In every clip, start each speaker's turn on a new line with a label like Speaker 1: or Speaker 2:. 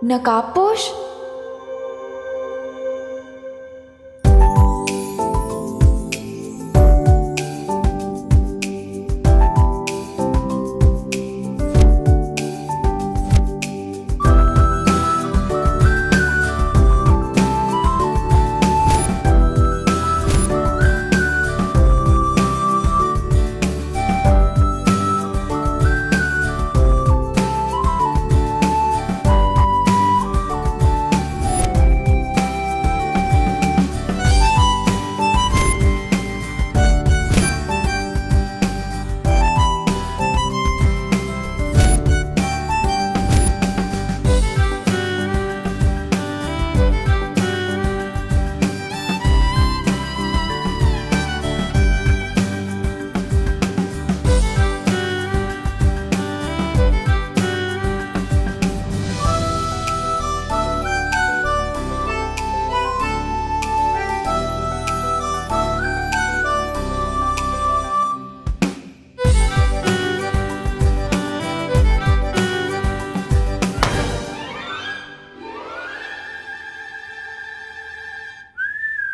Speaker 1: नकाबपोश?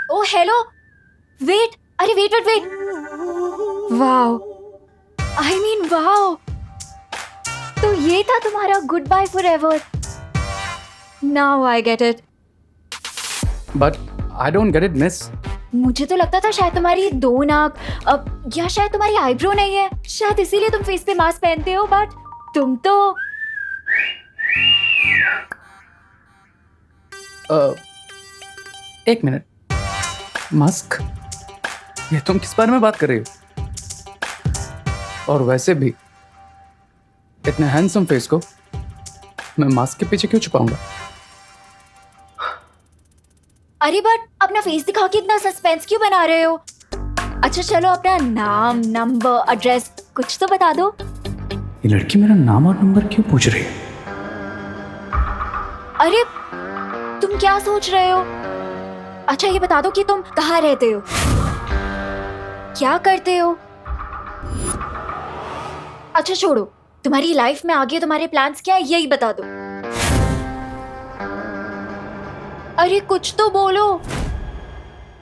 Speaker 1: Oh hello, wait, अरे wait wait wait, wow, I mean wow, तो ये था तुम्हारा goodbye forever. Now I get it.
Speaker 2: But I don't get it miss.
Speaker 1: मुझे तो लगता था शायद तुम्हारी दो नाक, या शायद तुम्हारी आईब्रो नहीं है, शायद इसीलिए तुम फेस पे मास्क पहनते हो, बट तुम तो
Speaker 2: एक मिनट, मास्क? ये तुम किस बारे में बात कर रही हो? और वैसे भी इतने हैंडसम फेस को मैं मास्क के पीछे क्यों छुपाऊंगा?
Speaker 1: अरे बट अपना फेस दिखा के इतना सस्पेंस क्यों बना रहे हो? अच्छा चलो, अपना नाम, नंबर, एड्रेस कुछ तो बता दो।
Speaker 2: ये लड़की मेरा नाम और नंबर क्यों पूछ रही है?
Speaker 1: अरे तुम क्या सोच रहे हो? अच्छा ये बता दो कि तुम कहाँ रहते हो, क्या करते हो? अच्छा छोड़ो, तुम्हारी लाइफ में आगे तुम्हारे प्लान्स क्या है यही बता दो। अरे कुछ तो बोलो।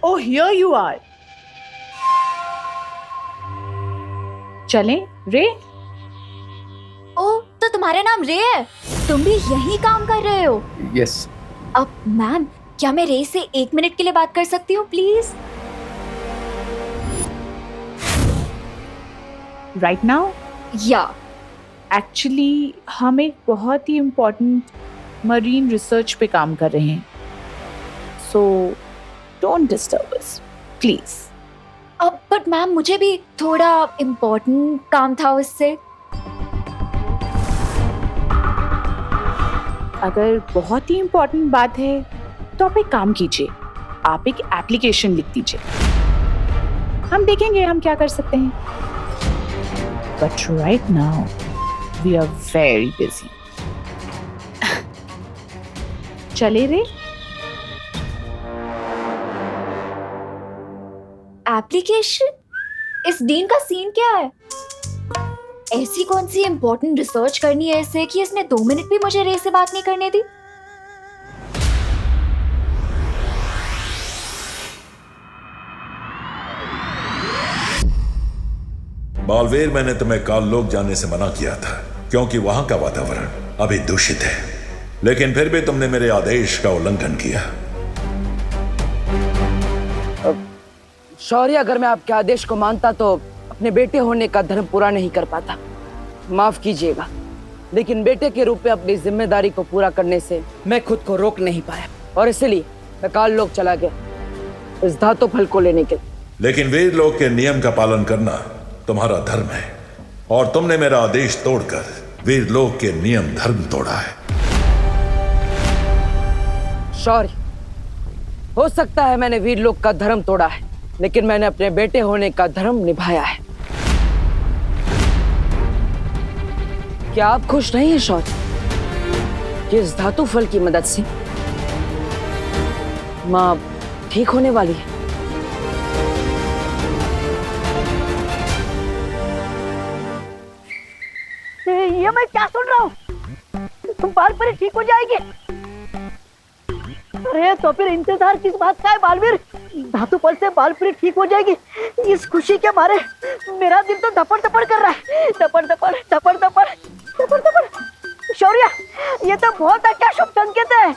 Speaker 3: Oh, here you are. चलें, रे?
Speaker 1: ओ, तो तुम्हारा नाम रे है? तुम भी यही काम कर रहे हो?
Speaker 2: यस।
Speaker 1: अब मैम, क्या मैं रे से 1 मिनट के लिए बात कर सकती हूँ प्लीज?
Speaker 3: Right now?
Speaker 1: या
Speaker 3: Actually, हम एक बहुत ही इम्पोर्टेंट मरीन रिसर्च पे काम कर रहे हैं. So, don't disturb us, please.
Speaker 1: अब बट मैम, मुझे भी थोड़ा इम्पोर्टेंट काम था उससे।
Speaker 3: अगर बहुत ही इम्पोर्टेंट बात है तो आप एक काम कीजिए, आप एक एप्लीकेशन लिख दीजिए, हम देखेंगे हम क्या कर सकते हैं. But right now we are very busy. चले रे?
Speaker 1: एप्लीकेशन? इस डीन का सीन क्या है? ऐसी कौन सी इम्पोर्टेंट रिसर्च करनी है इसे कि इसने 2 मिनट भी मुझे रे से बात नहीं करने दी?
Speaker 4: बालवीर, मैंने तुम्हें काललोक जाने से मना किया था क्योंकि वहां का वातावरण अभी दूषित है, लेकिन फिर भी तुमने मेरे आदेश का उल्लंघन किया.
Speaker 5: शौर्य, अगर मैं आपके आदेश को मानता तो अपने बेटे होने का धर्म पूरा नहीं कर पाता. माफ कीजिएगा, लेकिन बेटे के रूप में अपनी जिम्मेदारी को पूरा करने से मैं खुद को रोक नहीं पाया और इसलिए मैं काललोक चला गया इस धातु फल को लेने के.
Speaker 4: लेकिन वीर लोक के नियम का पालन करना तुम्हारा धर्म है और तुमने मेरा आदेश तोड़कर वीर लोक के नियम धर्म तोड़ा है.
Speaker 5: शौर्य, हो सकता है मैंने वीर लोक का धर्म तोड़ा है, लेकिन मैंने अपने बेटे होने का धर्म निभाया है. क्या आप खुश नहीं हैं शौर्य कि इस धातु फल की मदद से माँ ठीक होने वाली है?
Speaker 6: ये मैं क्या सुन रहा हूँ? तुम बाल पर ही ठीक हो जाएगी? तो फिर इंतजार किस बात का है बालवीर? धातु फल से बालप्री ठीक हो जाएगी। इस खुशी के मारे मेरा दिल तो धपड़ धपड़ कर रहा है, धपड़ धपड़ धपड़ धपड़ धपड़ धपड़। शौर्य, ये तो बहुत अच्छा शुभ संकेत है।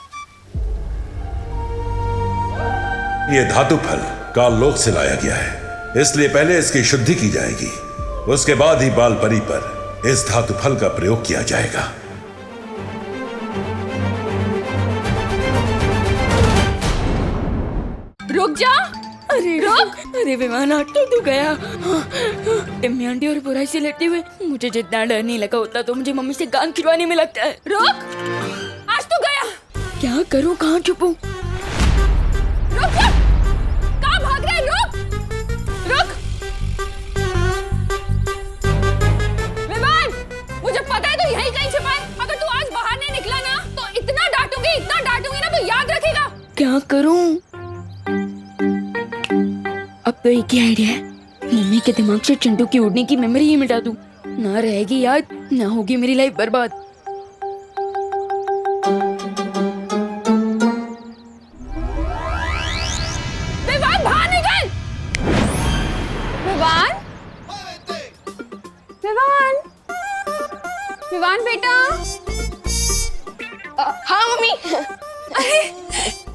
Speaker 4: ये धातु फल काल लोक से लाया गया है, इसलिए पहले इसकी शुद्धि की जाएगी, उसके बाद ही बाल परी पर इस धातु फल का प्रयोग किया जाएगा।
Speaker 7: रुक जा। अरे रुक। अरे विमान ऑटो तो गया। टिम्मी आंटी और बुराई से लड़ते हुए मुझे जितना डर नहीं लगा उतना तो मुझे मम्मी से कान खिलवाने में लगता है। रुक, आज तो गया। क्या करूं, कहाँ छुपूं? रुक जा, कहाँ भाग रहा है? रुक रुक। विमान, मुझे पता है तू यहीं कहीं छिपा है। अगर तू आज बाहर नहीं निकला ना तो इतना डांटूंगी ना तो याद रखेगा। क्या करूं? अब तो एक ही आइडिया है, मम्मी के दिमाग से चिंटू की उड़ने की मेमोरी ही मिटा दूं। ना रहेगी याद, ना होगी मेरी लाइफ बर्बाद। विवान बाहर निकल। विवान, विवान, विवान बेटा। हाँ मम्मी। अरे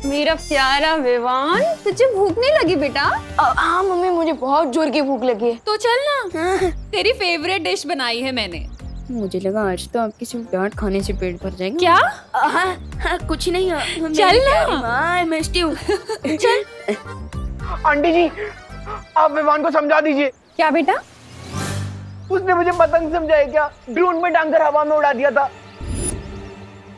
Speaker 7: मेरा प्यारा विवान, तुझे भूख नहीं लगी बेटा? हाँ मम्मी, मुझे बहुत जोर की भूख लगी है। तो चल ना, तेरी फेवरेट डिश बनाई है मैंने। मुझे लगा आज तो आपकी सिर्फ डांट खाने से पेट भर जाएगा। क्या? हाँ, कुछ नहीं। चल ना, मैं हूँ। चल।
Speaker 6: आंटी जी, आप विमान को समझा दीजिए।
Speaker 7: क्या बेटा?
Speaker 6: उसने मुझे पतंग समझाया क्या? ड्रोन में डांकर हवा में उड़ा दिया था।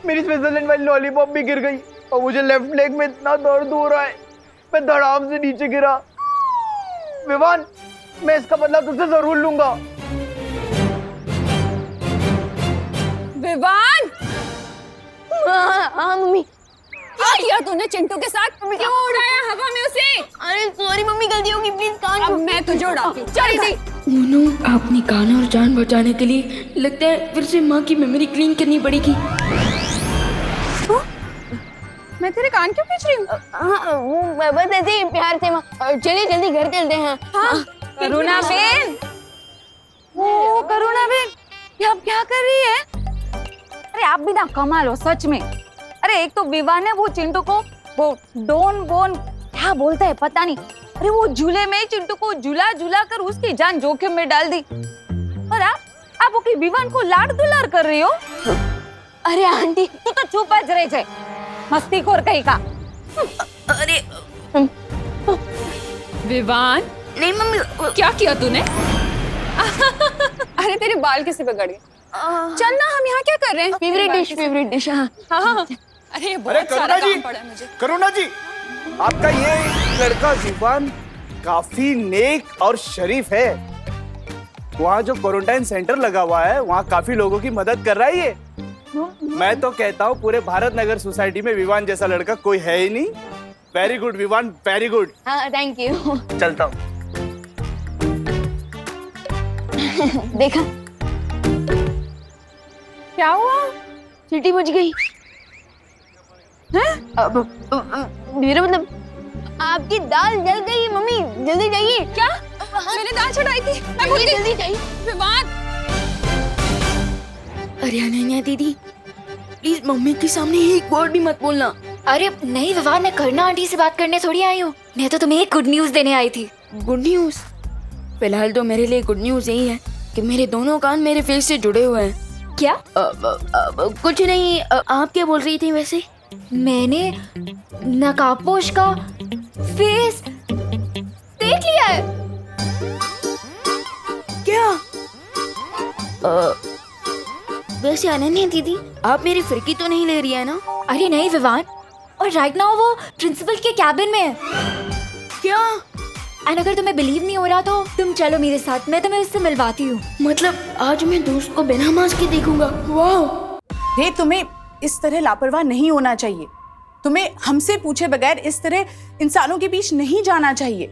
Speaker 6: मेरी स्विट्जरलैंड वाली लॉलीपॉप भी गिर गई और मुझे लेफ्ट लेग में इतना दर्द हो रहा है, मैं धड़ाम से नीचे गिरा। विवान, मैं इसका बदला तुझसे जरूर लूंगा।
Speaker 7: विवान! हाँ मम्मी। क्या किया तूने चिंटू के साथ? क्यों उड़ाया हवा में उसे? अरे सॉरी मम्मी, गलती होगी, प्लीज कान। अब मैं तुझे उड़ाती हूँ। चल दी। अपनी कान और जान बचाने के लिए लगता है फिर से माँ की मेमोरी क्लीन करनी पड़ेगी। मैं तेरे कान क्यों खींच रही हूँ? बस ऐसे ही प्यार से माँ। चलिए जल्दी घर चलते हैं। हाँ, करुणा बेन। ओ करुणा बेन, ये आप क्या कर रही है?
Speaker 1: अरे आप भी ना कमाल हो सच में। अरे एक तो विवान ने वो चिंटू को वो डोन बोन क्या बोलता है पता नहीं, अरे वो झूले में चिंटू को झूला झूला कर उसकी जान जोखिम में डाल दी। और आप वो की विवान को लाड दुलार कर रही हो। अरे आंटी तू तो चुप ज रही है, मस्तीखोर कहीं का।
Speaker 7: अरे विवान, नहीं मम्मी, क्या किया तूने? अरे तेरे बाल कैसे बिगड़ गए? चल ना, हम यहाँ क्या कर रहे हैं? Favourite dish. हाँ। अरे बहुत सारा काम पड़ा है मुझे।
Speaker 8: करुणा जी, आपका ये लड़का विवान काफी नेक और शरीफ है। वहाँ जो क्वारंटाइन सेंटर लगा हुआ है वहाँ काफी लोगों की मदद कर रहा है ये। मैं तो कहता हूँ पूरे भारत नगर सोसाइटी में विवान जैसा लड़का कोई है ही नहीं। Very good Vivaan, very good.
Speaker 7: हाँ थैंक यू।
Speaker 8: चलता हूँ।
Speaker 7: देखा क्या हुआ? सीटी बज गई। मेरा मतलब आपकी दाल जल गई मम्मी, जल्दी जाइए। क्या? मैंने दाल चढ़ाई थी, मैं भूल गई। जल्दी जाइए। विवान! अरे अनन्या दीदी, प्लीज मम्मी के सामने एक वर्ड भी मत बोलना।
Speaker 1: अरे नहीं विवान, मैं करुणा आंटी से बात करने थोड़ी आई हूँ, मैं तो तुम्हें एक गुड न्यूज देने आई थी।
Speaker 7: Good news? फिलहाल तो मेरे लिए गुड न्यूज यही है कि मेरे दोनों कान मेरे फेस से जुड़े हुए हैं।
Speaker 1: क्या?
Speaker 7: कुछ नहीं। आप क्या बोल रही थी वैसे?
Speaker 1: मैंने नकाबपोश का फेस देख लिया है।
Speaker 7: क्या? वैसे अनन्या दीदी, आप मेरी फिरकी तो नहीं ले रही है ना?
Speaker 1: अरे नहीं विवान, और राइट नाउ वो प्रिंसिपल के कैबिन में है।
Speaker 7: क्या?
Speaker 1: एंड अगर तुम्हें बिलीव नहीं हो रहा तो तुम चलो मेरे साथ, मैं तुम्हें उससे मिलवाती हूँ।
Speaker 7: मतलब आज मैं दोस्त को बिना मास्क के देखूंगा? वाह!
Speaker 3: रे, तुम्हें इस तरह लापरवाह नहीं होना चाहिए। तुम्हें हमसे पूछे बगैर इस तरह इंसानों के बीच नहीं जाना चाहिए।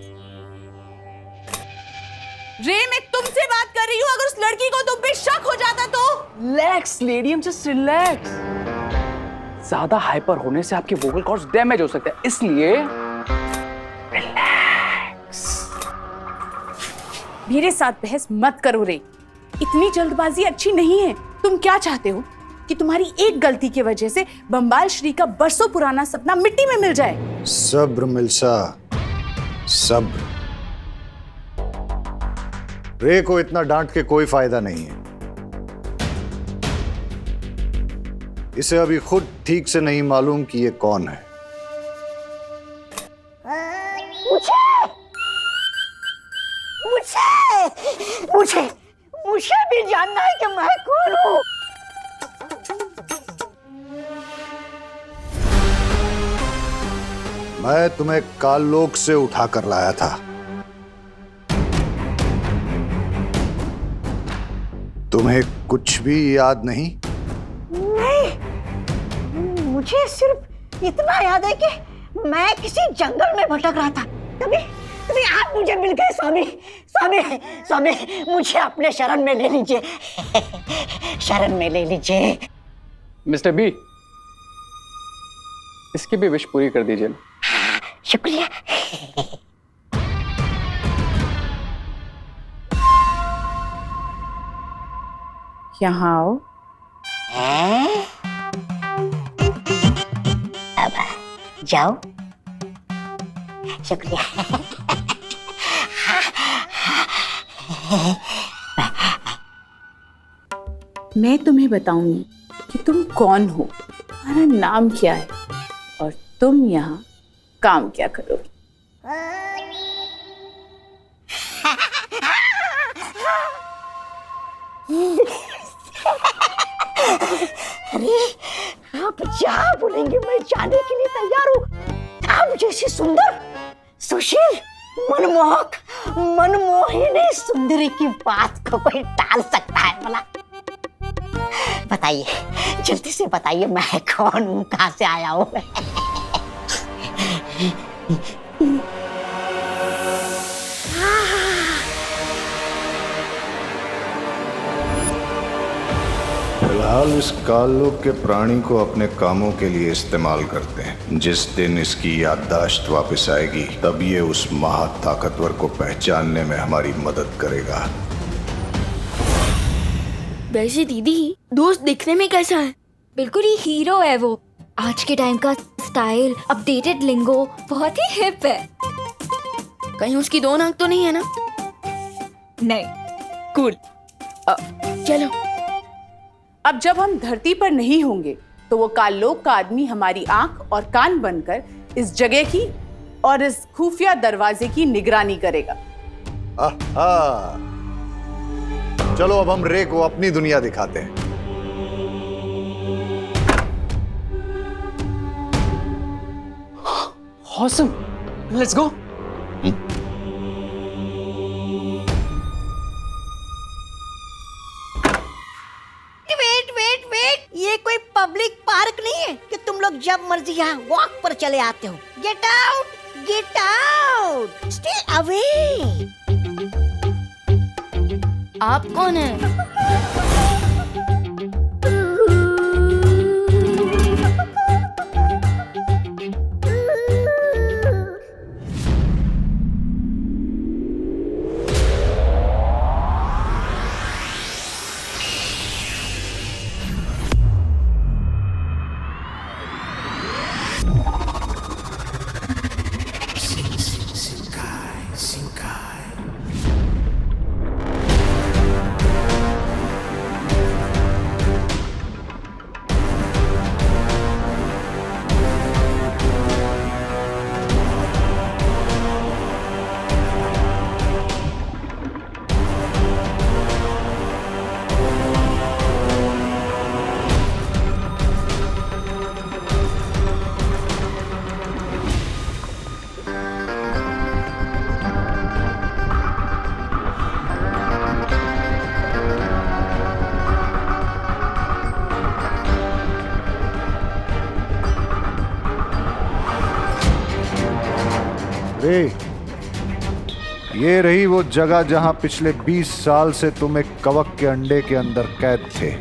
Speaker 3: रे, मैं तुमसे बात कर रही हूँ, अगर उस लड़की को तुम पे शक हो जाता तो?
Speaker 8: Relax lady, just relax.
Speaker 2: ज्यादा हाइपर होने से आपके वोकल कॉर्ड्स डैमेज हो सकते हैं, इसलिए
Speaker 3: मेरे साथ बहस मत करो रे, इतनी जल्दबाजी अच्छी नहीं है। तुम क्या चाहते हो कि तुम्हारी एक गलती की वजह से बंबाल श्री का बरसों पुराना सपना मिट्टी में मिल जाए?
Speaker 9: सब्र मिल्सा, सब्र। रे को इतना डांट के कोई फायदा नहीं है। इसे अभी खुद ठीक से नहीं मालूम कि ये कौन है।
Speaker 10: मुझे भी जानना है कि मैं कौन हूँ।
Speaker 9: मैं तुम्हें काललोक से उठा कर लाया था। तुम्हें कुछ भी याद नहीं?
Speaker 10: नहीं, मुझे सिर्फ इतना याद है कि मैं किसी जंगल में भटक रहा था, तभी आप मुझे मिल गए। स्वामी स्वामी स्वामी, मुझे अपने शरण में ले लीजिए, शरण में ले लीजिए।
Speaker 2: मिस्टर बी, इसकी भी विश पूरी कर दीजिए।
Speaker 10: शुक्रिया।
Speaker 3: यहाँ आओ।
Speaker 10: अब जाओ। शुक्रिया।
Speaker 3: मैं तुम्हें बताऊंगी कि तुम कौन हो, तुम्हारा नाम क्या है और तुम यहाँ काम क्या करोगे।
Speaker 10: अरे आप जहाँ बोलेंगे मैं जाने के लिए तैयार हूँ। आप जैसी सुंदर, सुशील, मनमोहक, मनमोहिनी सुंदरी की बात को कोई टाल सकता है भला? बताइए, जल्दी से बताइए, मैं कौन हूँ, कहाँ से आया हूँ?
Speaker 9: फिलहाल इस काललोक के प्राणी को अपने कामों के लिए इस्तेमाल करते हैं। जिस दिन इसकी याददाश्त वापस आएगी, तब ये उस महाताकतवर को पहचानने में हमारी मदद करेगा।
Speaker 1: वैसे दीदी, दोस्त दिखने में कैसा है? बिल्कुल ही हीरो है वो। आज के टाइम का स्टाइल, अपडेटेड लिंगो, बहुत ही हिप है। कहीं उसकी दो नाक तो नहीं है ना? नहीं। कूल।
Speaker 3: चलो, अब जब हम धरती पर नहीं होंगे तो वो काललोक का आदमी हमारी आंख और कान बनकर इस जगह की और इस खुफिया दरवाजे की निगरानी करेगा।
Speaker 9: आहा। चलो अब हम रे को अपनी दुनिया दिखाते हैं।
Speaker 2: Awesome. Let's go.
Speaker 10: वेट, ये कोई पब्लिक पार्क नहीं है कि तुम लोग जब मर्जी यहाँ वॉक पर चले आते हो। Get out, stay away.
Speaker 1: आप कौन है?
Speaker 9: रे, ये रही वो जगह जहां पिछले 20 साल से तुम एक कवक के अंडे के अंदर कैद थे।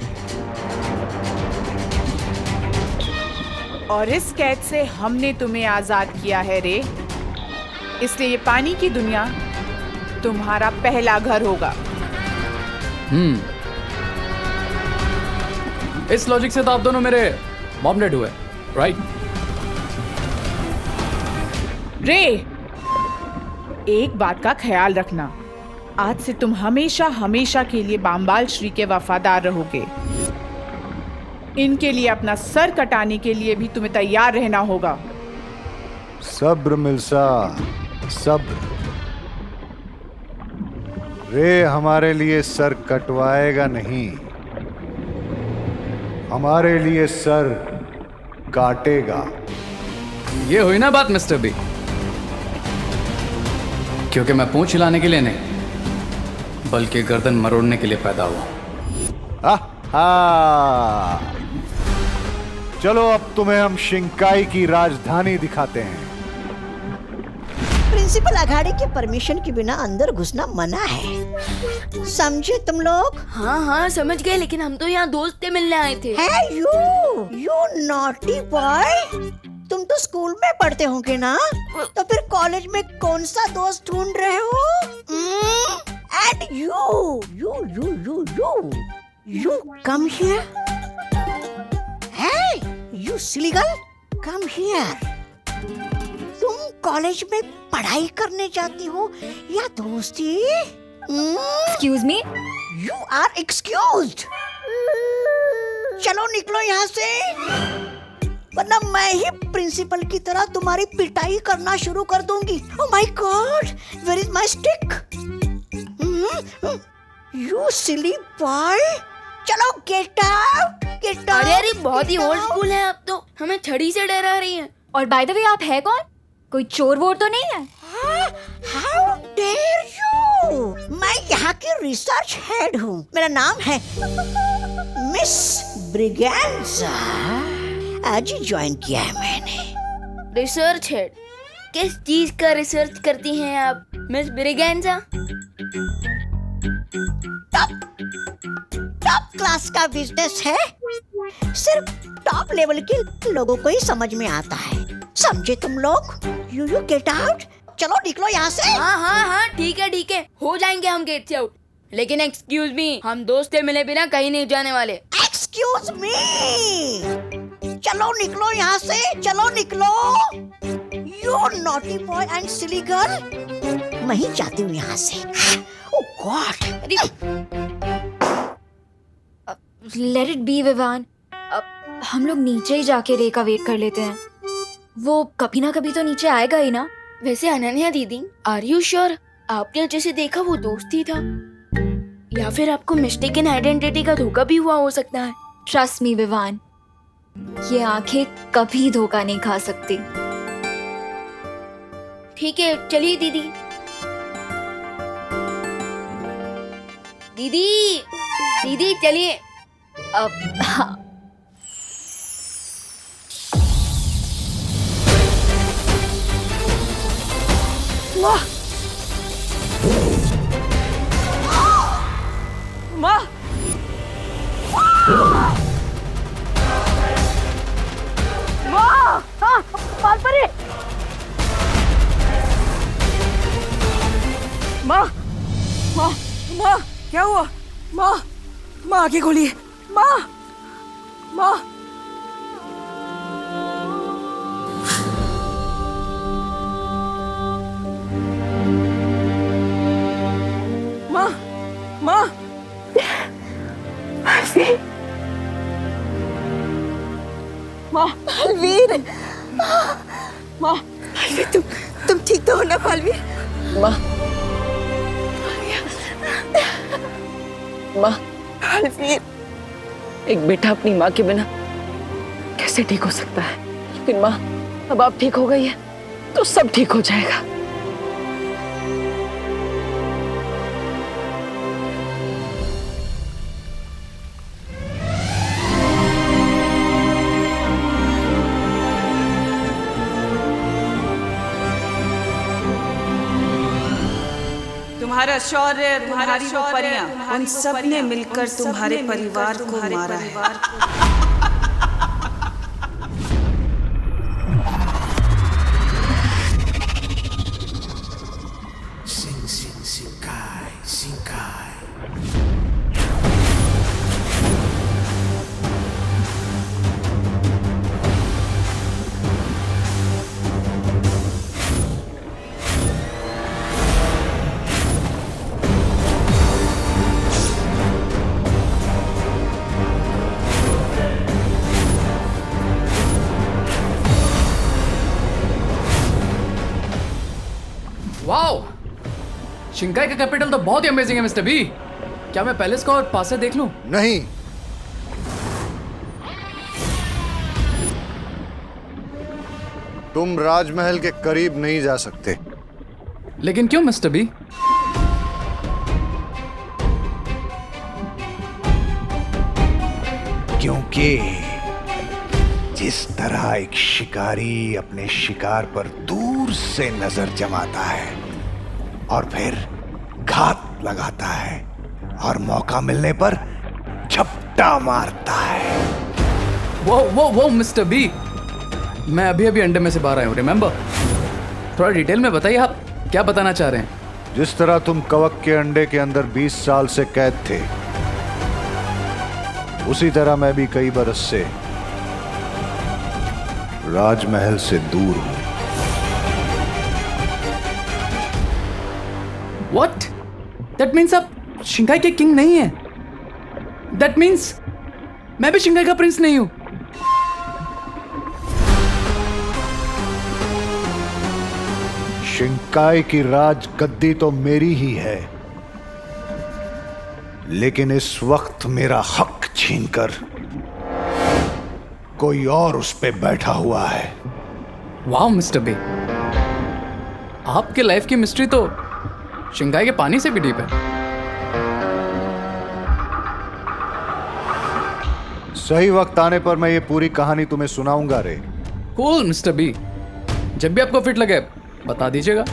Speaker 3: और इस कैद से हमने तुम्हें आजाद किया है रे, इसलिए ये पानी की दुनिया तुम्हारा पहला घर होगा।
Speaker 2: इस लॉजिक से तो आप दोनों मेरे मॉम डैड हुए, राइट?
Speaker 3: रे, एक बात का ख्याल रखना, आज से तुम हमेशा हमेशा के लिए बामबाल श्री के वफादार रहोगे। इनके लिए अपना सर कटाने के लिए भी तुम्हें तैयार रहना होगा।
Speaker 9: सब्र मिल्सा, सब्र। रे हमारे लिए सर कटवाएगा नहीं, हमारे लिए सर काटेगा।
Speaker 2: ये हुई ना बात मिस्टर बी, क्योंकि मैं पूंछ हिलाने के लिए नहीं बल्कि गर्दन मरोड़ने के लिए पैदा हुआ।
Speaker 9: चलो अब तुम्हें हम शिंकाई की राजधानी दिखाते हैं।
Speaker 10: प्रिंसिपल अघाड़ी के परमिशन के बिना अंदर घुसना मना है, समझे तुम लोग?
Speaker 7: हाँ हाँ समझ गए, लेकिन हम तो यहाँ दोस्त से मिलने आए थे।
Speaker 10: है यू नॉटी बॉय, तुम तो स्कूल में पढ़ते होंगे ना, तो फिर कॉलेज में कौन सा दोस्त ढूंढ रहे हो? And you come here. Hey, you silly girl, come here. तुम कॉलेज में पढ़ाई करने जाती हो या दोस्ती?
Speaker 1: Excuse me?
Speaker 10: You are excused. चलो निकलो यहाँ से, वरना मैं ही प्रिंसिपल की तरह तुम्हारी पिटाई करना शुरू कर दूंगी। Oh my God, where is my stick? You silly boy. चलो get out, get out.
Speaker 7: अरे बहुत ही ओल्ड स्कूल है, अब तो हमें छड़ी से डरा रही है।
Speaker 1: और बाय द वे आप है कौन? कोई चोर वोर तो नहीं है?
Speaker 10: How dare you? मैं यहाँ की रिसर्च हेड हूँ, मेरा नाम है मिस ब्रिगेंजा। आज ही ज्वाइन किया है मैंने।
Speaker 7: Research head? किस चीज का रिसर्च करती हैं आप मिस ब्रिगेंजा?
Speaker 10: टॉप क्लास का बिजनेस है, सिर्फ टॉप लेवल के लोगों को ही समझ में आता है, समझे तुम लोग? यू गेट आउट, चलो निकलो यहाँ से।
Speaker 7: हाँ ठीक है, हो जाएंगे हम गेट से आउट, लेकिन एक्सक्यूज मी, हम दोस्त से मिले बिना कहीं नहीं जाने वाले।
Speaker 10: एक्सक्यूज मी, चलो निकलो यहाँ से, चलो निकलो। You naughty boy and silly girl, मैं ही जाती हूँ यहाँ से। Oh god.
Speaker 1: Let it be Vivan, हम लोग नीचे ही जाके रे का वेट कर लेते हैं, वो कभी ना कभी तो नीचे आएगा ही ना।
Speaker 7: वैसे अनन्या दीदी, आर यू श्योर आपने जैसे देखा वो दोस्ती था, या फिर आपको मिस्टेकन आइडेंटिटी का धोखा भी हुआ हो सकता है?
Speaker 1: ट्रस्ट मी विवान, ये आंखें कभी धोखा नहीं खा सकती।
Speaker 7: ठीक है चलिए दीदी। दीदी चलिए।
Speaker 1: अब हाँ,
Speaker 5: माँ,
Speaker 10: मालपरी,
Speaker 5: माँ, क्या हुआ? माँ, आंखें खोलिए। माँ। माँ,
Speaker 10: मालवीर, तुम ठीक तो हो ना मालवीर?
Speaker 5: मालवीर, एक बेटा अपनी माँ के बिना कैसे ठीक हो सकता है? लेकिन माँ, अब आप ठीक हो गई है तो सब ठीक हो जाएगा।
Speaker 11: तुम्हारा शौर्य, तुम्हारी वो परियां, उन सब ने मिलकर तुम्हारे परिवार को मारा है।
Speaker 2: शिंकाई का कैपिटल तो बहुत ही अमेजिंग है मिस्टर बी। क्या मैं पैलेस को और पास से देख लूं?
Speaker 9: नहीं, तुम राजमहल के करीब नहीं जा सकते।
Speaker 2: लेकिन क्यों मिस्टर बी?
Speaker 9: क्योंकि जिस तरह एक शिकारी अपने शिकार पर दूर से नजर जमाता है और फिर घात लगाता है और मौका मिलने पर झपटा मारता है।
Speaker 2: वो मिस्टर बी, मैं अभी अभी अंडे में से बाहर आया हूँ, रिमेम्बर? थोड़ा डिटेल में बताइए, आप क्या बताना चाह रहे हैं?
Speaker 9: जिस तरह तुम कवक के अंडे के अंदर 20 साल से कैद थे, उसी तरह मैं भी कई बरस से राजमहल से दूर हूं।
Speaker 2: What? That means आप शिंकाई के किंग नहीं हैं। That means मैं भी शिंकाई का प्रिंस नहीं हूं।
Speaker 9: शिंकाई की राज गद्दी तो मेरी ही है, लेकिन इस वक्त मेरा हक छीनकर कोई और उस पे बैठा हुआ है।
Speaker 2: वाह मिस्टर बी, आपके लाइफ की मिस्ट्री तो शिंकाई के पानी से भी डीप है।
Speaker 9: सही वक्त आने पर मैं ये पूरी कहानी तुम्हें सुनाऊंगा रे।
Speaker 2: कूल मिस्टर बी, जब भी आपको फिट लगे बता दीजिएगा।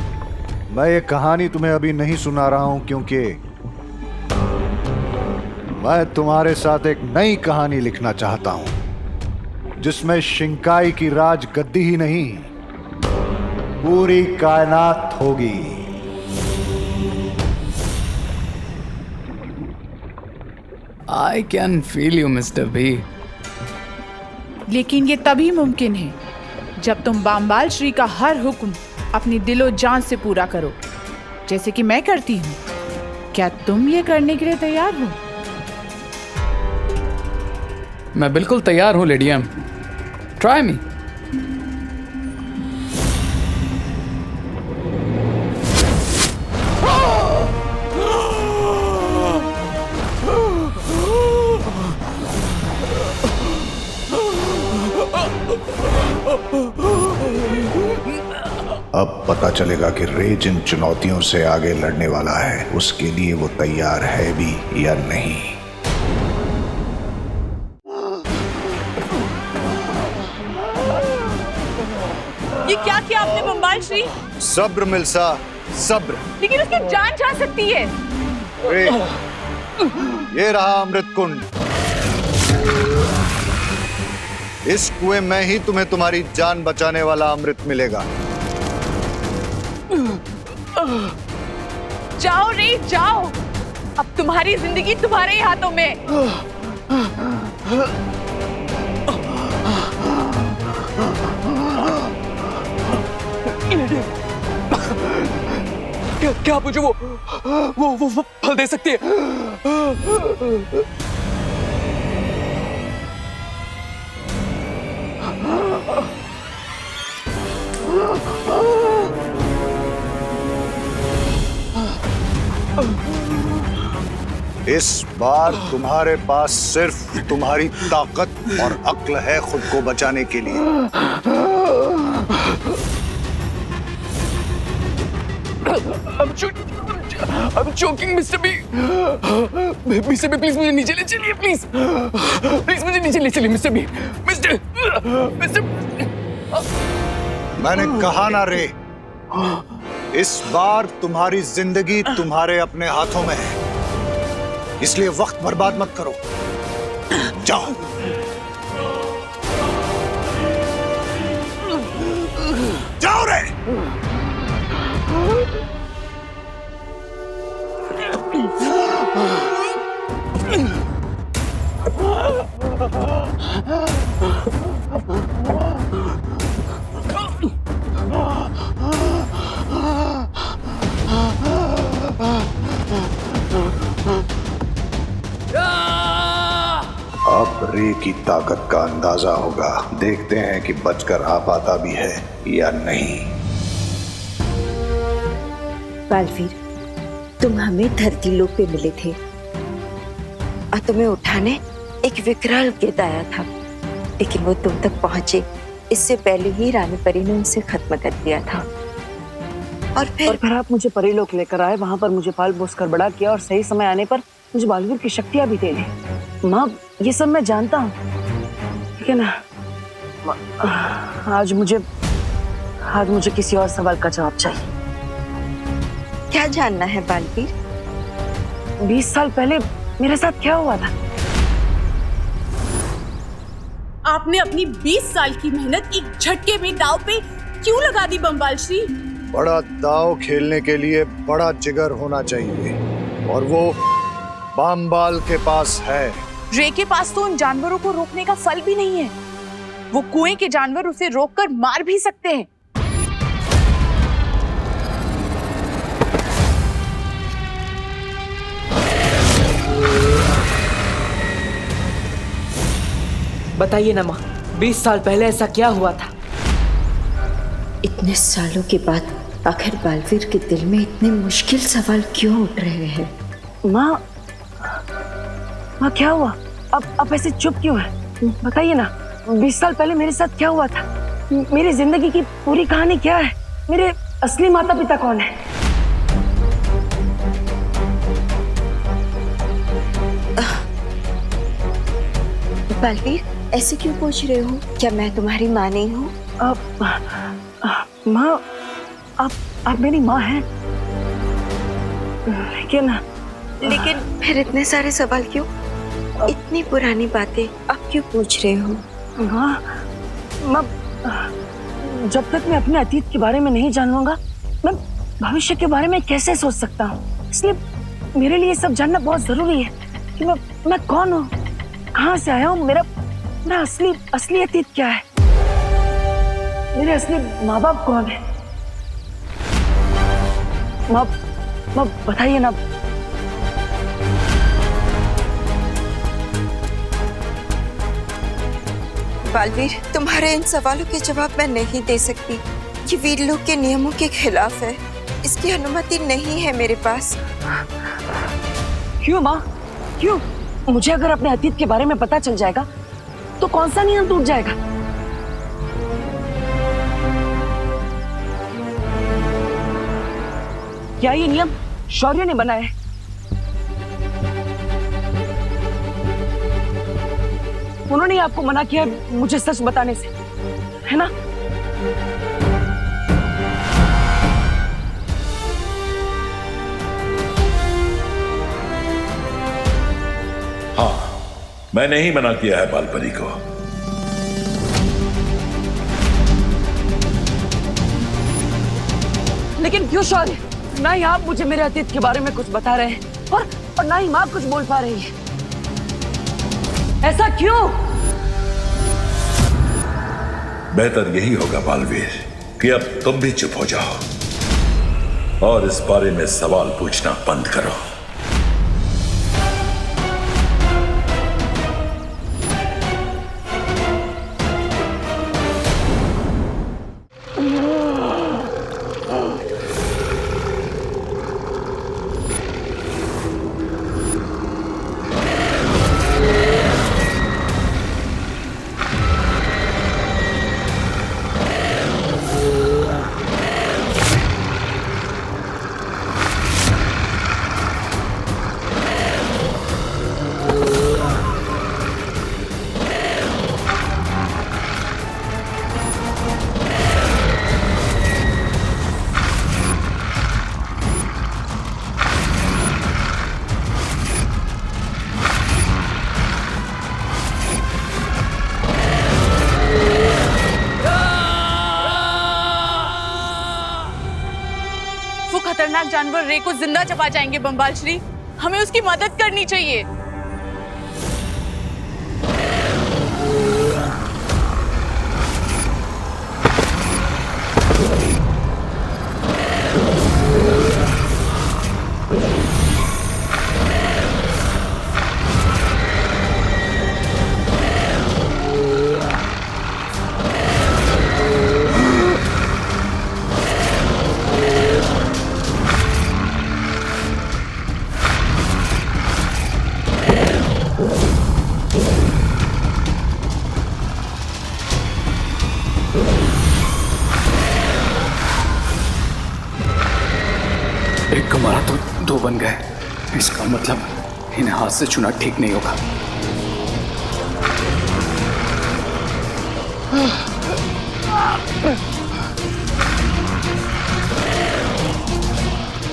Speaker 9: मैं ये कहानी तुम्हें अभी नहीं सुना रहा हूं क्योंकि मैं तुम्हारे साथ एक नई कहानी लिखना चाहता हूं, जिसमें शिंकाई की राज गद्दी ही नहीं, पूरी कायनात होगी।
Speaker 2: I can feel you mister B.
Speaker 3: लेकिन ये तभी मुमकिन है जब तुम बाम्बाल श्री का हर हुक्म अपनी दिलो जान से पूरा करो, जैसे कि मैं करती हूँ। क्या तुम ये करने के लिए तैयार हो?
Speaker 2: मैं बिल्कुल तैयार हूं लेडी एम। Try me.
Speaker 9: अब पता चलेगा कि रे जिन चुनौतियों से आगे लड़ने वाला है, उसके लिए वो तैयार है भी या नहीं।
Speaker 3: ये क्या किया आपने बम्बाल श्री?
Speaker 9: सब्र मिल्सा, सब्र।
Speaker 3: लेकिन उसकी जान जा सकती है।
Speaker 9: रे, ये रहा अमृत कुंड। इस कुएं में ही तुम्हें तुम्हारी जान बचाने वाला अमृत मिलेगा।
Speaker 3: जाओ रे जाओ, अब तुम्हारी जिंदगी तुम्हारे ही हाथों में।
Speaker 6: क्या आप मुझे वो फल दे सकती है?
Speaker 9: इस बार तुम्हारे पास सिर्फ तुम्हारी ताकत और अक्ल है खुद को बचाने के लिए।
Speaker 6: I'm choking, Mr. B. Mr. B, please मुझे नीचे ले चलिए, please. Please मुझे नीचे ले चलिए, Mr. B. Mr.
Speaker 9: मैंने कहा ना रे, इस बार तुम्हारी जिंदगी तुम्हारे अपने हाथों में है, इसलिए वक्त बर्बाद मत करो। जाओ। जाओ रे। अब रे की ताकत का अंदाजा होगा। देखते हैं कि बचकर आ पाता भी है या नहीं।
Speaker 10: बालवीर, तुम हमें धरती लोक पे मिले थे और तुम्हें उठाने एक विकराल गिद्ध आया था, लेकिन वो तुम तक पहुंचे इससे पहले ही रानी परी ने उसे खत्म कर दिया था। और फिर
Speaker 5: आप मुझे परीलोक लेकर आए, वहां पर मुझे पाल पोस कर बड़ा किया और सही समय आने पर मुझे बालवीर की शक्तियां भी दे दी। माँ, ये सब मैं जानता हूँ, ठीक है ना? आज मुझे किसी और सवाल का जवाब चाहिए।
Speaker 10: क्या जानना है बालवीर?
Speaker 5: 20 साल पहले मेरे साथ क्या हुआ था?
Speaker 3: आपने अपनी 20 साल की मेहनत एक झटके में दाव पे क्यों लगा दी बम्बाल श्री?
Speaker 9: बड़ा दाव खेलने के लिए बड़ा जिगर होना चाहिए, और वो बामबाल के पास है।
Speaker 3: रे के पास तो उन जानवरों को रोकने का फल भी नहीं है। वो कुएं के जानवर उसे रोककर मार भी सकते हैं।
Speaker 5: बताइए ना माँ, 20 साल पहले ऐसा क्या हुआ था?
Speaker 10: इतने सालों के बाद आखिर बालवीर के दिल में इतने मुश्किल सवाल क्यों उठ रहे हैं?
Speaker 5: माँ क्या हुआ? अब ऐसे चुप क्यों है? बताइए ना, 20 साल पहले मेरे साथ क्या हुआ था? मेरी जिंदगी की पूरी कहानी क्या है? मेरे असली माता पिता कौन है?
Speaker 10: बालवीर, ऐसे क्यों पूछ रहे हो? क्या मैं तुम्हारी माँ नहीं हूँ?
Speaker 5: माँ, आप मेरी माँ हैं,
Speaker 10: लेकिन फिर इतने सारे सवाल क्यों? इतनी पुरानी बातें आप क्यों पूछ रहे हो?
Speaker 5: माँ, जब तक मैं अपने अतीत के बारे में नहीं जानूंगा, मैं भविष्य के बारे में कैसे सोच सकता हूँ? इसलिए मेरे लिए सब जानना बहुत जरूरी है कि मैं कौन हूँ, कहाँ से आया हूँ, मेरा असली अतीत क्या है, मेरे असली माँ बाप कौन है? माँ बताइए ना।
Speaker 10: बालवीर, तुम्हारे इन सवालों के जवाब मैं नहीं दे सकती। ये वीरलोक के नियमों के खिलाफ है। इसकी अनुमति नहीं है मेरे पास।
Speaker 5: क्यों माँ, क्यों? मुझे अगर अपने अतीत के बारे में पता चल जाएगा तो कौन सा नियम टूट जाएगा? क्या ये नियम शौर्य ने बनाया है? उन्होंने आपको मना किया मुझे सच बताने से, है ना?
Speaker 4: हाँ, मैंने ही मना किया है बालपरी को।
Speaker 5: लेकिन क्यों शौर्य? ना ही आप मुझे मेरे अतीत के बारे में कुछ बता रहे हैं और ना ही माँ कुछ बोल पा रही है। ऐसा क्यों?
Speaker 4: बेहतर यही होगा बालवीर कि अब तुम भी चुप हो जाओ और इस बारे में सवाल पूछना बंद करो।
Speaker 3: खतरनाक जानवर रे को जिंदा चबा जाएंगे बम्बाल श्री। हमें उसकी मदद करनी चाहिए।
Speaker 2: एक को मारा तो दो बन गए। इसका मतलब इन्हें हाथ से चुना ठीक नहीं होगा।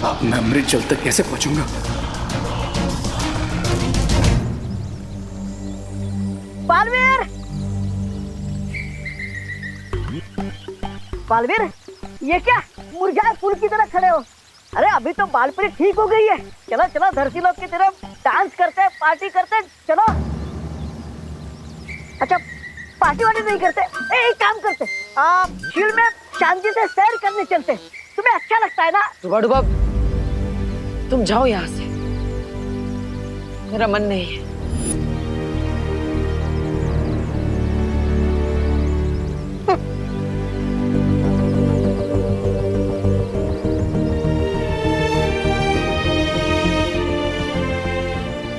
Speaker 2: अब मैं अमृत जल तक कैसे पहुंचूंगा?
Speaker 10: बालवीर, बालवीर, ये क्या मुरझाए फूल की तरह खड़े हो? अरे अभी तो बालपरी ठीक हो गई है। चलो चलो धरती लोग की तरफ डांस करते हैं, पार्टी करते हैं, चलो। अच्छा पार्टी वार्टी नहीं करते? एक काम करते, झील में शांति से सैर करने चलते। तुम्हें अच्छा लगता है ना?
Speaker 5: डुबा तुम जाओ यहाँ से, मेरा मन नहीं है।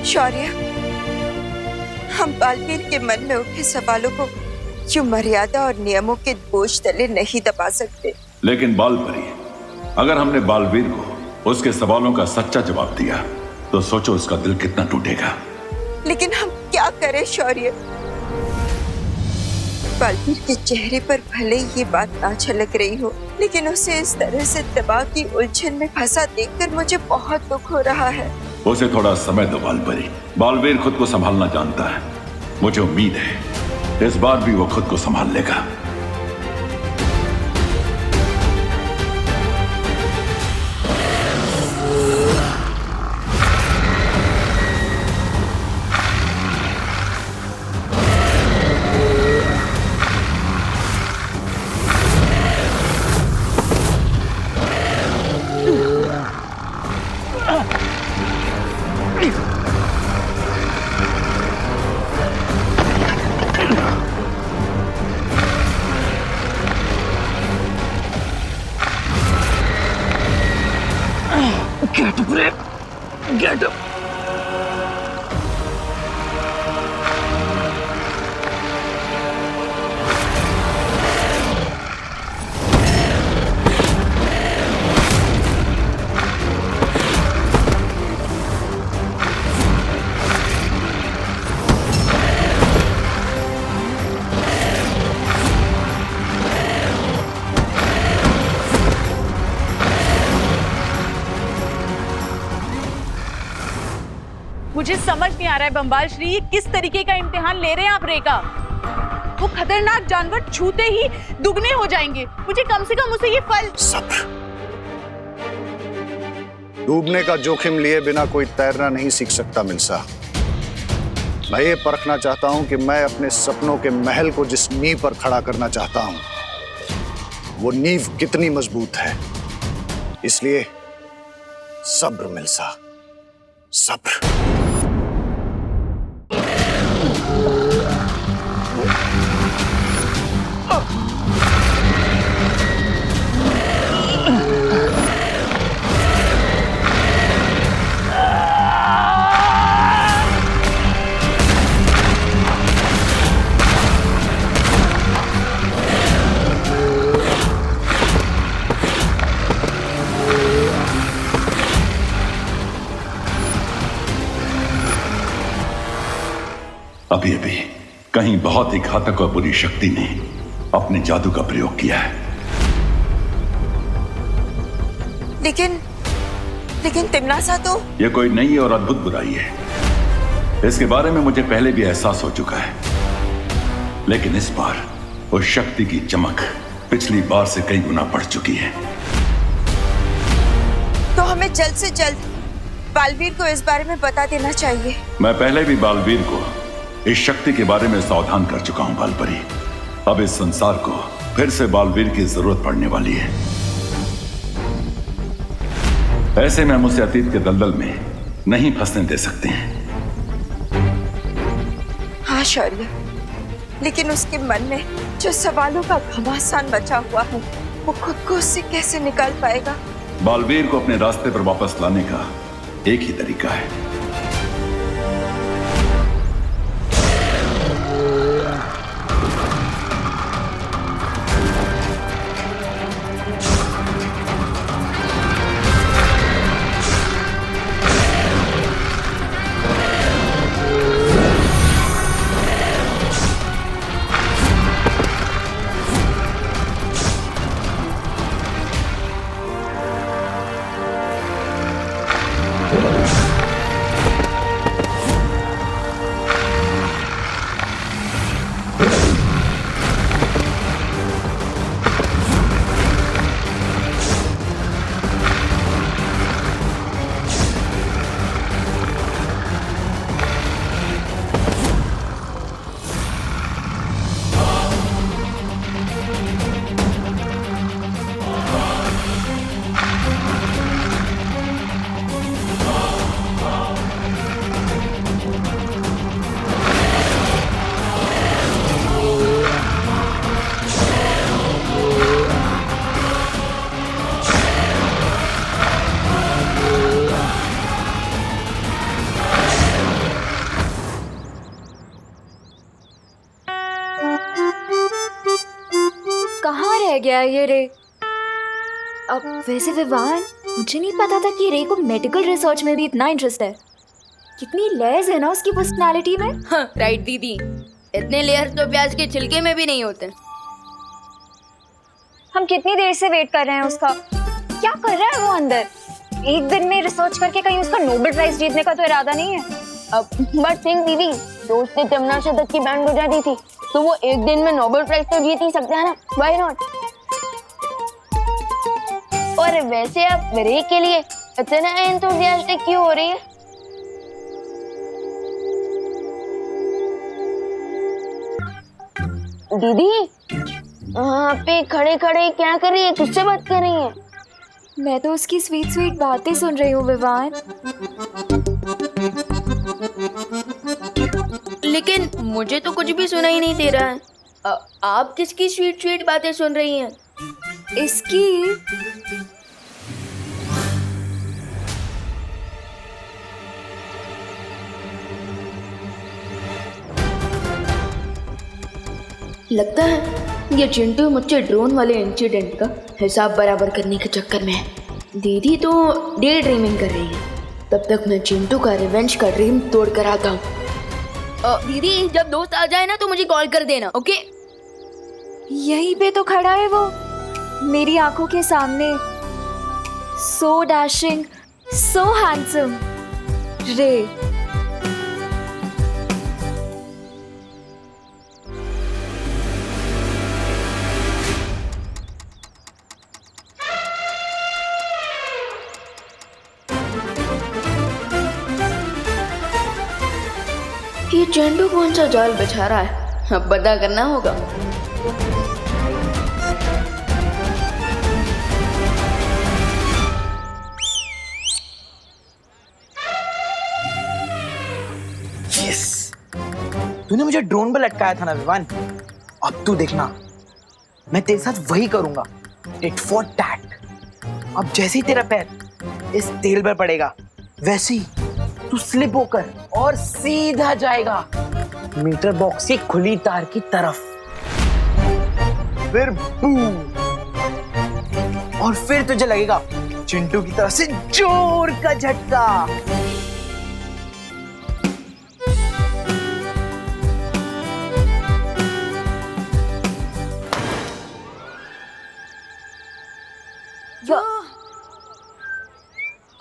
Speaker 12: शौर्य, हम बालवीर के मन में उठे सवालों को जो मर्यादा और नियमों के बोझ तले नहीं दबा सकते।
Speaker 4: लेकिन बालपरी, अगर हमने बालवीर को उसके सवालों का सच्चा जवाब दिया तो सोचो उसका दिल कितना टूटेगा।
Speaker 12: लेकिन हम क्या करें शौर्य? बालवीर के चेहरे पर भले ये बात ना झलक रही हो, लेकिन उसे इस तरह से दबा की उलझन में फंसा देखकर मुझे बहुत दुख हो रहा है।
Speaker 4: उसे थोड़ा समय दो बालपरी। बालवीर खुद को संभालना जानता है। मुझे उम्मीद है इस बार भी वो खुद को संभाल लेगा।
Speaker 5: Get up, Ray. Get up.
Speaker 3: मुझे समझ नहीं आ रहा है बम्बाल श्री, ये किस तरीके का इम्तिहान ले रहे हैं आप रे का? वो खतरनाक जानवर छूते ही दुगने हो जाएंगे। मुझे कम से कम उसे ये फल।
Speaker 9: सब्र। डूबने का जोखिम लिए बिना कोई तैरना नहीं सीख सकता मिल्सा। मैं ये परखना चाहता हूं कि मैं अपने सपनों के महल को जिस नींव पर खड़ा करना चाहता हूं वो नींव कितनी मजबूत है। इसलिए सब्र मिल्सा, सब्र।
Speaker 4: अभी अभी कहीं बहुत ही घातक और बुरी शक्ति ने अपने जादू का प्रयोग किया है।
Speaker 12: लेकिन तिमनासा तो
Speaker 4: यह कोई नई और अद्भुत बुराई है। इसके बारे में मुझे पहले भी एहसास हो चुका है, लेकिन इस बार उस शक्ति की चमक पिछली बार से कई गुना बढ़ चुकी है।
Speaker 12: तो हमें जल्द से जल्द बालवीर को इस बारे में बता देना चाहिए।
Speaker 4: मैं पहले भी बालवीर को इस शक्ति के बारे में सावधान कर चुका हूं बालपरी। अब इस संसार को फिर से बालवीर की जरूरत पड़ने वाली है। ऐसे में हम उसे अतीत के दलदल में नहीं फंसने दे सकते हैं।
Speaker 12: हाँ शौर्य, लेकिन उसके मन में जो सवालों का घमासान बचा हुआ है वो खुद को उससे कैसे निकाल पाएगा?
Speaker 4: बालवीर को अपने रास्ते पर वापस लाने का एक ही तरीका है।
Speaker 1: रह गया ये रे। अब वैसे विवान, मुझे नहीं पता था कि रे को मेडिकल रिसर्च में भी इतना इंटरेस्ट है। कितनी लेयर्स है ना उसकी पर्सनालिटी में।
Speaker 13: राइट दीदी, इतने लेयर तो प्याज के छिलके में भी नहीं होते।
Speaker 1: हम कितनी देर से वेट कर रहे हैं उसका। क्या कर रहा है वो अंदर? एक दिन में रिसर्च करके कहीं उसका नोबेल प्राइज जीतने का तो इरादा नहीं है।
Speaker 7: बट थिंक दीदी, दोस्त ने जमुना शतक की बैंड बजा दी थी, तो वो एक दिन में नोबेल प्राइज तो जीत ही सकते हैं ना, व्हाई नॉट? और वैसे आप रे के लिए इतना एंथुसियास्टिक क्यों हो रही है? दीदी, वहाँ पे खड़े खड़े क्या कर रही है? किससे बात कर रही है?
Speaker 1: मैं तो उसकी स्वीट स्वीट बातें सुन रही हूँ विवान।
Speaker 13: लेकिन मुझे तो कुछ भी सुनाई नहीं दे रहा है। आप किसकी स्वीट स्वीट बातें सुन रही हैं?
Speaker 1: इसकी।
Speaker 13: लगता है ये चिंटू मुझसे ड्रोन वाले इंसिडेंट का हिसाब बराबर करने के चक्कर में है। दीदी तो डे ड्रीमिंग कर रही है, तब तक मैं चिंटू का रिवेंज का ड्रीम तोड़ कर आता हूँ। दीदी, जब दोस्त आ जाए ना तो मुझे कॉल कर देना, ओके?
Speaker 1: यहीं पे तो खड़ा है वो, मेरी आंखों के सामने। सो डैशिंग, सो हैंडसम रे।
Speaker 13: ये चिंटू कौन सा जाल बिछा रहा है, अब पता करना होगा।
Speaker 6: यस, तूने मुझे ड्रोन पे लटकाया था ना विवान, अब तू देखना मैं तेरे साथ वही करूंगा, टिट फॉर टैट। अब जैसे ही तेरा पैर इस तेल पर पड़ेगा, वैसे ही तू स्लिप होकर और सीधा जाएगा मीटर बॉक्स की खुली तार की तरफ। फिर बूम, और फिर तुझे लगेगा चिंटू की तरफ से जोर का झटका।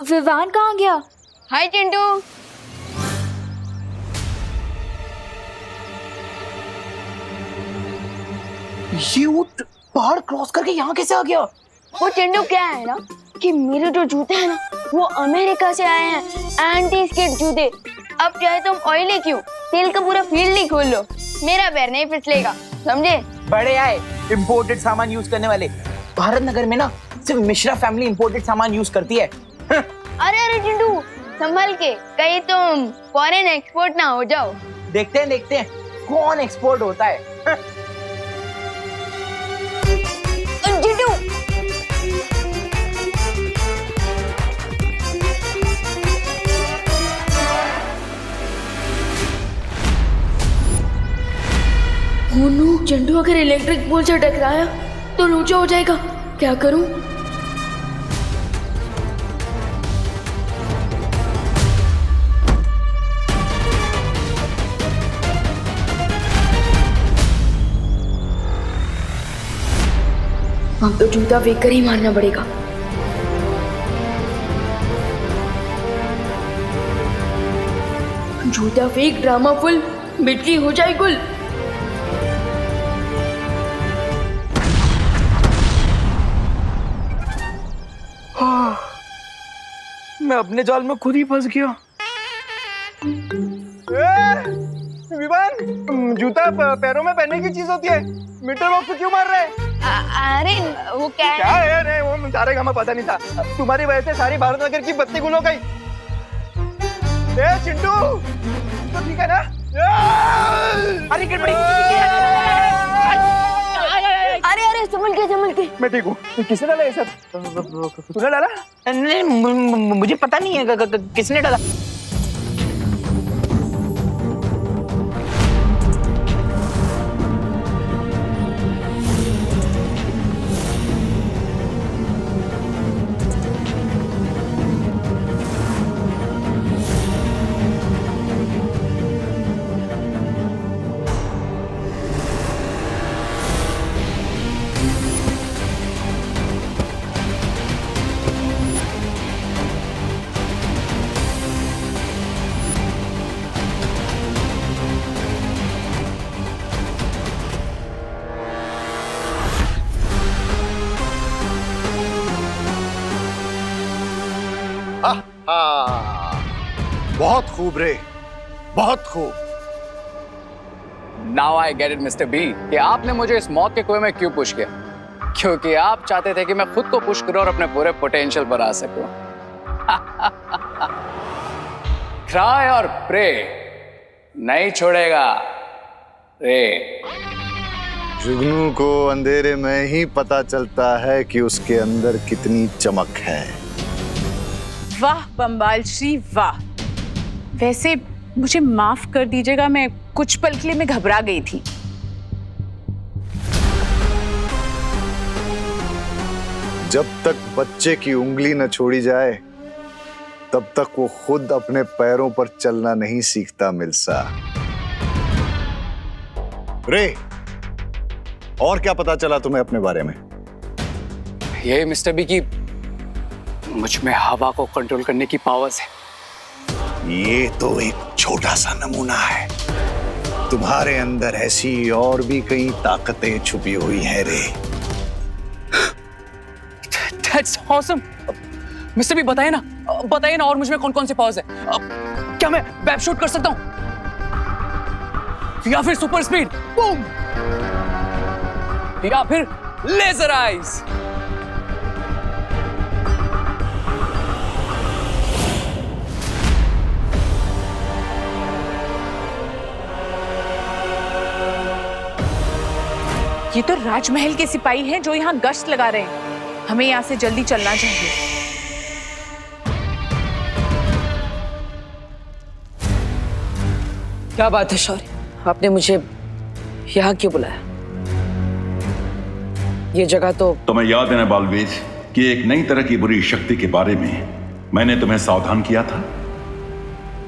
Speaker 1: विवान कहाँ गया?
Speaker 7: हाय चिंटू।
Speaker 6: ये ऊंट पहाड़ क्रॉस करके यहाँ कैसे आ गया?
Speaker 7: वो चिंटू क्या है ना कि मेरे जो जूते हैं ना वो अमेरिका से आए हैं, एंटी स्किड जूते। अब चाहे तुम ऑयली क्यों, तेल का पूरा फील्ड ही खोल लो, मेरा पैर नहीं फिसलेगा, समझे?
Speaker 6: बड़े आए इंपोर्टेड सामान यूज करने वाले। भारत नगर में ना सिर्फ मिश्रा फैमिली इंपोर्टेड सामान यूज करती है।
Speaker 7: अरे अरे चिंटू, संभल के, कहीं तुम फॉरेन एक्सपोर्ट ना हो जाओ।
Speaker 6: देखते हैं कौन एक्सपोर्ट होता है।
Speaker 7: चिंटू,
Speaker 13: चिंटू अगर इलेक्ट्रिक पोल से टकराया तो लोचा हो जाएगा, क्या करूं? अब तो जूता फेंक कर ही मारना पड़ेगा। जूता फेंक, ड्रामा फुल, बिजली हो जाए गुल।
Speaker 6: मैं अपने जाल में खुद ही फंस गया। विवान, जूता पैरों में पहनने की चीज होती है, मीटर बॉक्स क्यों मार रहे हैं?
Speaker 7: अरे वो क्या है?
Speaker 6: क्या है? नहीं, वो सारे का पता नहीं था। तुम्हारी वजह से सारी भारत नगर की बत्ती गुल हो गई। चिंटू तो ठीक है ना? अरे
Speaker 7: अरे संभल के।
Speaker 6: मैं ठीक हूँ। किसने डाला ये सब? तूने डाला? नहीं, मुझे पता नहीं है किसने डाला।
Speaker 9: बहुत खूब रे, बहुत खूब।
Speaker 2: Now I get it mister B कि आपने मुझे इस मौत के कुएं में क्यों पुश किया, क्योंकि आप चाहते थे कि मैं खुद को पुश करूं और अपने पूरे पोटेंशियल पर आ सकूं। ट्राई और प्रे नहीं छोड़ेगा रे।
Speaker 9: जुगनू को अंधेरे में ही पता चलता है कि उसके अंदर कितनी चमक है।
Speaker 3: वाह बम्बाल श्री वाह। वैसे मुझे माफ कर दीजिएगा, मैं कुछ पल के लिए मैं घबरा गई थी।
Speaker 9: जब तक बच्चे की उंगली न छोड़ी जाए तब तक वो खुद अपने पैरों पर चलना नहीं सीखता मिल्सा। रे, और क्या पता चला तुम्हें अपने बारे में?
Speaker 2: ये मिस्टर बी की मुझ में हवा को कंट्रोल करने की पावर्स है।
Speaker 9: ये तो एक छोटा सा नमूना है, तुम्हारे अंदर ऐसी और भी कई ताकतें छुपी हुई हैं रे।
Speaker 2: That's awesome. मिस्टर बी बताइए ना और मुझ में कौन कौन से पावर्स है। क्या मैं वेब शूट कर सकता हूँ या फिर सुपर स्पीड बूम या फिर लेजर आइज?
Speaker 3: ये तो राजमहल के सिपाही हैं जो यहाँ गश्त लगा रहे हैं। हमें यहाँ से जल्दी चलना चाहिए।
Speaker 5: क्या बात है शौर्य, आपने मुझे यहाँ क्यों बुलाया? ये जगह तो
Speaker 4: तुम्हें याद है ना बालवीर कि एक नई तरह की बुरी शक्ति के बारे में मैंने तुम्हें सावधान किया था।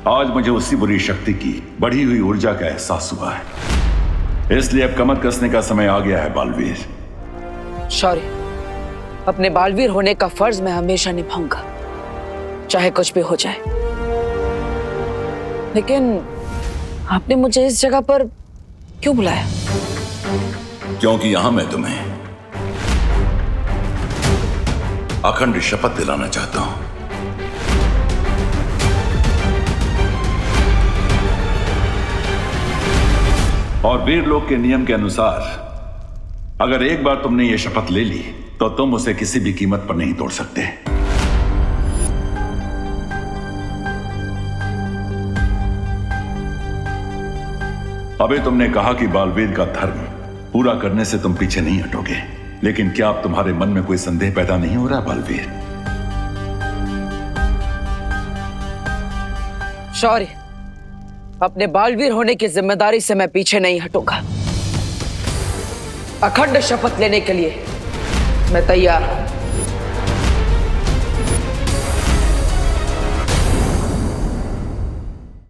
Speaker 4: आज मुझे उसी बुरी शक्ति की बढ़ी हुई ऊर्जा का एहसास हुआ है, इसलिए अब कमर कसने का समय आ गया है बालवीर।
Speaker 5: शौर्य, अपने बालवीर होने का फर्ज मैं हमेशा निभाऊंगा, चाहे कुछ भी हो जाए। लेकिन आपने मुझे इस जगह पर क्यों बुलाया?
Speaker 4: क्योंकि यहां मैं तुम्हें अखंड शपथ दिलाना चाहता हूं। और वीर लोक के नियम के अनुसार अगर एक बार तुमने ये शपथ ले ली तो तुम उसे किसी भी कीमत पर नहीं तोड़ सकते। अबे तुमने कहा कि बालवीर का धर्म पूरा करने से तुम पीछे नहीं हटोगे, लेकिन क्या अब तुम्हारे मन में कोई संदेह पैदा नहीं हो रहा बालवीर?
Speaker 5: शौर्य, अपने बालवीर होने की जिम्मेदारी से मैं पीछे नहीं हटूंगा। अखंड शपथ लेने के लिए मैं तैयार हूं।